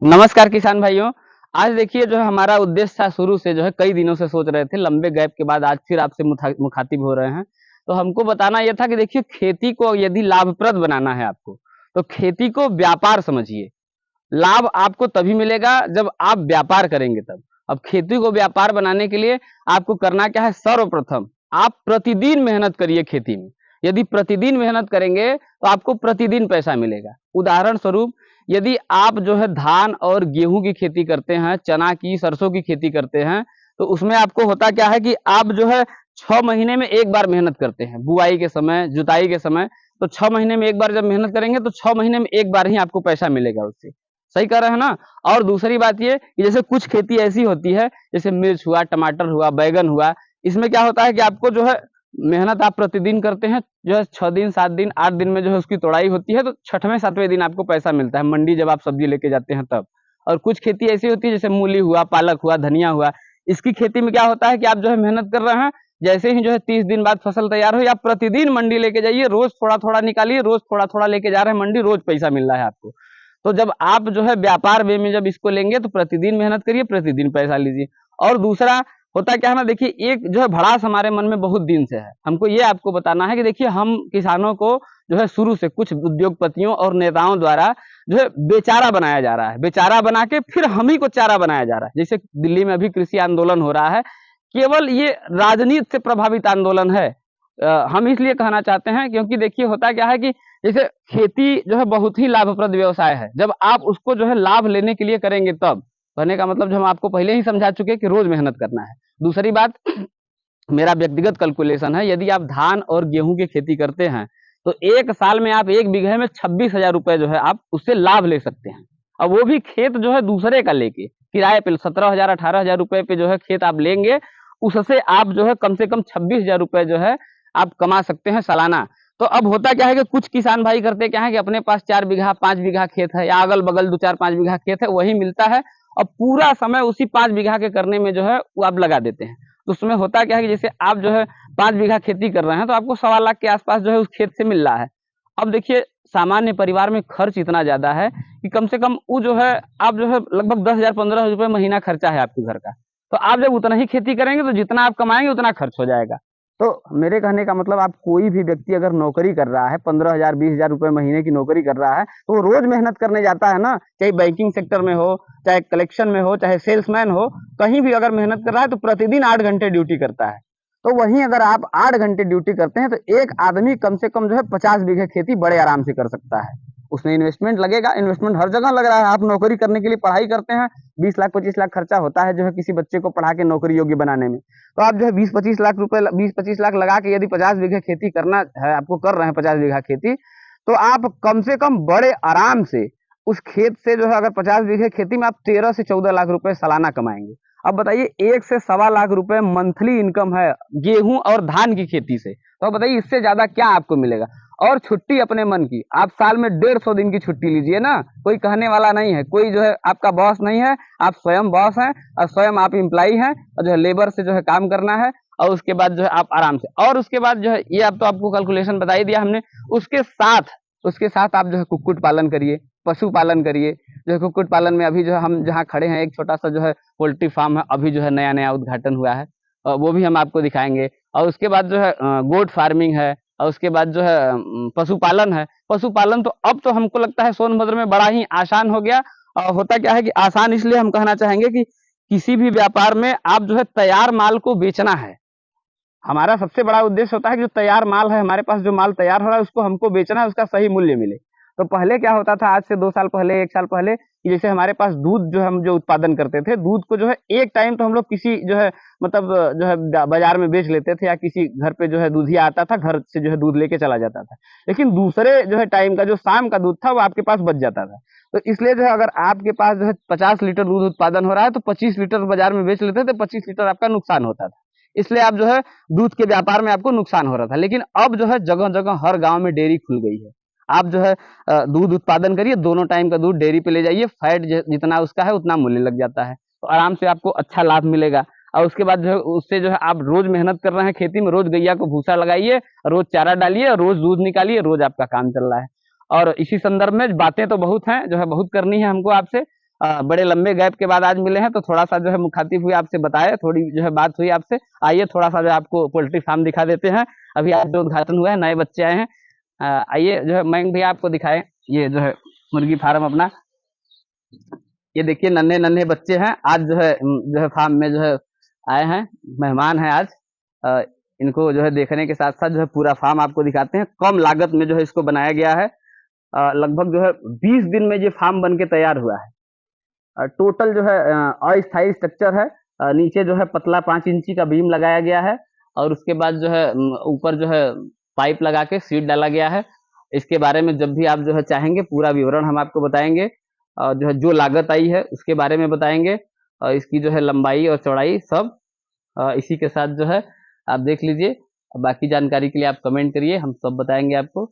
नमस्कार किसान भाइयों। आज देखिए जो है हमारा उद्देश्य था शुरू से जो है कई दिनों से सोच रहे थे, लंबे गैप के बाद आज फिर आपसे मुखातिब हो रहे हैं। तो हमको बताना यह था कि देखिए खेती को यदि लाभप्रद बनाना है आपको, तो खेती को व्यापार समझिए। लाभ आपको तभी मिलेगा जब आप व्यापार करेंगे तब। अब खेती को व्यापार बनाने के लिए आपको करना क्या है, सर्वप्रथम आप प्रतिदिन मेहनत करिए खेती में। यदि प्रतिदिन मेहनत करेंगे तो आपको प्रतिदिन पैसा मिलेगा। उदाहरण स्वरूप यदि आप जो है धान और गेहूं की खेती करते हैं, चना की, सरसों की खेती करते हैं, तो उसमें आपको होता क्या है कि आप जो है 6 महीने में एक बार मेहनत करते हैं, बुआई के समय, जुताई के समय। तो 6 महीने में एक बार जब मेहनत करेंगे तो 6 महीने में एक बार ही आपको पैसा मिलेगा उससे। सही कह रहे हैं ना। और दूसरी बात ये कि जैसे कुछ खेती ऐसी होती है, जैसे मिर्च हुआ, टमाटर हुआ, बैगन हुआ, इसमें क्या होता है कि आपको जो है मेहनत आप प्रतिदिन करते हैं, जो है 6 दिन, 7 दिन, 8 दिन में जो है उसकी तोड़ाई होती है, तो छठवें सातवें दिन आपको पैसा मिलता है मंडी जब आप सब्जी लेके जाते हैं तब। और कुछ खेती ऐसी होती है जैसे मूली हुआ, पालक हुआ, धनिया हुआ, इसकी खेती में क्या होता है कि आप जो है मेहनत कर रहे हैं, जैसे ही जो है 30 दिन बाद फसल तैयार हो, आप प्रतिदिन मंडी लेके जाइए, रोज थोड़ा थोड़ा निकालिए, रोज थोड़ा थोड़ा लेके जा रहे हैं मंडी, रोज पैसा मिल रहा है आपको। तो जब आप जो है व्यापार वे में जब इसको लेंगे तो प्रतिदिन मेहनत करिए, प्रतिदिन पैसा लीजिए। और दूसरा होता क्या है ना, देखिए एक जो है भड़ास हमारे मन में बहुत दिन से है, हमको ये आपको बताना है कि देखिए हम किसानों को जो है शुरू से कुछ उद्योगपतियों और नेताओं द्वारा जो है बेचारा बनाया जा रहा है, बेचारा बना के फिर हम ही को चारा बनाया जा रहा है। जैसे दिल्ली में अभी कृषि आंदोलन हो रहा है, केवल ये राजनीति से प्रभावित आंदोलन है। हम इसलिए कहना चाहते हैं क्योंकि देखिए होता क्या है कि जैसे खेती जो है बहुत ही लाभप्रद व्यवसाय है, जब आप उसको जो है लाभ लेने के लिए करेंगे तब। कहने का मतलब जो हम आपको पहले ही समझा चुके कि रोज मेहनत करना है। दूसरी बात, मेरा व्यक्तिगत कैलकुलेशन है, यदि आप धान और गेहूं की खेती करते हैं तो एक साल में आप 1 बीघे में 26,000 रुपए जो है आप उससे लाभ ले सकते हैं। और वो भी खेत जो है दूसरे का लेके किराए पे 17,000 18,000 रुपए पे जो है खेत आप लेंगे, उससे आप जो है कम से कम 26,000 रुपए जो है आप कमा सकते हैं सालाना। तो अब होता क्या है कि कुछ किसान भाई करते क्या है कि अपने पास 4 बीघा 5 बीघा खेत है, या अगल बगल 2 4 5 बीघा खेत है, वही मिलता है और पूरा समय उसी 5 बीघा के करने में जो है वो आप लगा देते हैं। तो उसमें होता क्या है कि जैसे आप जो है 5 बीघा खेती कर रहे हैं तो आपको 1.25 लाख के आसपास जो है उस खेत से मिल रहा है। अब देखिए सामान्य परिवार में खर्च इतना ज्यादा है कि कम से कम वो जो है आप जो है लगभग 10,000 15,000 रुपए महीना खर्चा है आपके घर का। तो आप जब उतना ही खेती करेंगे तो जितना आप कमाएंगे उतना खर्च हो जाएगा। तो मेरे कहने का मतलब, आप कोई भी व्यक्ति अगर नौकरी कर रहा है, 15,000 20,000 रुपए महीने की नौकरी कर रहा है, तो वो रोज मेहनत करने जाता है ना, चाहे बैंकिंग सेक्टर में हो, चाहे कलेक्शन में हो, चाहे सेल्समैन हो, कहीं भी अगर मेहनत कर रहा है तो प्रतिदिन 8 घंटे ड्यूटी करता है। तो वहीं अगर आप 8 घंटे ड्यूटी करते हैं तो एक आदमी कम से कम जो है 50 बीघे खेती बड़े आराम से कर सकता है। उसमें इन्वेस्टमेंट लगेगा, इन्वेस्टमेंट हर जगह लग रहा है। आप नौकरी करने के लिए पढ़ाई करते हैं, 20 लाख 25 लाख खर्चा होता है जो है किसी बच्चे को पढ़ा के नौकरी योग्य बनाने में। तो आप जो है 20-25 लाख रुपए, 20-25 लाख लगा के यदि 50 बीघे खेती करना है, आपको कर रहे हैं 50 बीघा खेती, तो आप कम से कम बड़े आराम से उस खेत से जो है, अगर 50 बीघे खेती में आप 13 से 14 लाख रुपए सालाना कमाएंगे। अब बताइए 1 से 1.25 लाख रुपए मंथली इनकम है गेहूं और धान की खेती से, तो अब बताइए इससे ज्यादा क्या आपको मिलेगा। और छुट्टी अपने मन की, आप साल में 150 दिन की छुट्टी लीजिए ना, कोई कहने वाला नहीं है, कोई जो है आपका बॉस नहीं है, आप स्वयं बॉस हैं और स्वयं आप एम्प्लाई हैं, और जो है लेबर से जो है काम करना है। और उसके बाद जो है आप आराम से, और उसके बाद जो है ये आप तो आपको कैलकुलेशन बता ही दिया हमने। उसके साथ आप जो है कुक्कुट पालन करिए, पशु पालन करिए। जो है कुक्कुट पालन में अभी जो है हम जहाँ खड़े हैं, एक छोटा सा जो है पोल्ट्री फार्म है, अभी जो है नया नया उद्घाटन हुआ है, वो भी हम आपको दिखाएंगे। और उसके बाद जो है गोट फार्मिंग है, और उसके बाद जो है पशुपालन है। पशुपालन तो अब तो हमको लगता है सोनभद्र में बड़ा ही आसान हो गया। और होता क्या है कि आसान इसलिए हम कहना चाहेंगे कि किसी भी व्यापार में आप जो है तैयार माल को बेचना है। हमारा सबसे बड़ा उद्देश्य होता है कि जो तैयार माल है, हमारे पास जो माल तैयार हो रहा है उसको हमको बेचना है, उसका सही मूल्य मिले। तो पहले क्या होता था, आज से 2 साल पहले, 1 साल पहले, कि जैसे हमारे पास दूध जो हम जो उत्पादन करते थे, दूध को जो है एक टाइम तो हम लोग किसी जो है मतलब जो है बाजार में बेच लेते थे, या किसी घर पे जो है दूधिया आता था, घर से जो है दूध लेके चला जाता था। लेकिन दूसरे जो है टाइम का जो शाम का दूध था वो आपके पास बच जाता था। तो इसलिए जो है अगर आपके पास जो है 50 लीटर दूध उत्पादन हो रहा है तो 25 लीटर बाजार में बेच लेते थे, 25 लीटर आपका नुकसान होता था। इसलिए आप जो है दूध के व्यापार में आपको नुकसान हो रहा था। लेकिन अब जो है जगह जगह हर गांव में डेयरी खुल गई है। आप जो है दूध उत्पादन करिए, दोनों टाइम का दूध डेयरी पे ले जाइए, फैट जितना उसका है उतना मूल्य लग जाता है, तो आराम से आपको अच्छा लाभ मिलेगा। और उसके बाद जो है उससे जो है आप रोज मेहनत कर रहे हैं खेती में, रोज गैया को भूसा लगाइए, रोज चारा डालिए, रोज दूध निकालिए, रोज आपका काम चल रहा है। और इसी संदर्भ में बातें तो बहुत हैं, जो है बहुत करनी है हमको आपसे। बड़े लंबे गैप के बाद आज मिले हैं, तो थोड़ा सा जो है मुखातिब हुई, आपसे बताए, थोड़ी जो है बात हुई आपसे। आइए थोड़ा सा जो है आपको पोल्ट्री फार्म दिखा देते हैं। अभी आज जो उद्घाटन हुआ है, नए बच्चे आए हैं। आइए जो है मयंक भैया आपको दिखाए, ये जो है मुर्गी फार्म अपना। ये देखिए नन्हे नन्हे बच्चे हैं, आज जो है फार्म में जो है आए हैं, मेहमान हैं आज। अ, इनको जो है देखने के साथ साथ जो है पूरा फार्म आपको दिखाते हैं। कम लागत में जो है इसको बनाया गया है। लगभग जो है 20 दिन में ये फार्म बन के तैयार हुआ है। टोटल जो है अस्थायी स्ट्रक्चर है। नीचे जो है पतला 5 इंची का बीम लगाया गया है, और उसके बाद जो है ऊपर जो है पाइप लगा के सीट डाला गया है। इसके बारे में जब भी आप जो है चाहेंगे पूरा विवरण हम आपको बताएंगे, और जो है जो लागत आई है उसके बारे में बताएंगे, और इसकी जो है लंबाई और चौड़ाई सब इसी के साथ जो है आप देख लीजिए। बाकी जानकारी के लिए आप कमेंट करिए, हम सब बताएंगे आपको।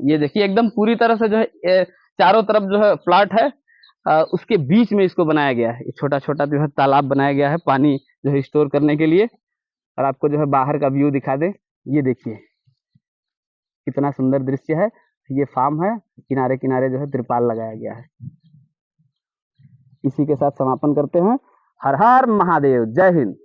ये देखिए एकदम पूरी तरह से जो है चारों तरफ जो है प्लाट है, उसके बीच में इसको बनाया गया है। छोटा छोटा जो है तालाब बनाया गया है पानी जो है स्टोर करने के लिए। और आपको जो है बाहर का व्यू दिखा दे, ये देखिए कितना सुंदर दृश्य है। ये फार्म है, किनारे किनारे जो है त्रिपाल लगाया गया है। इसी के साथ समापन करते हैं। हर हर महादेव, जय हिंद।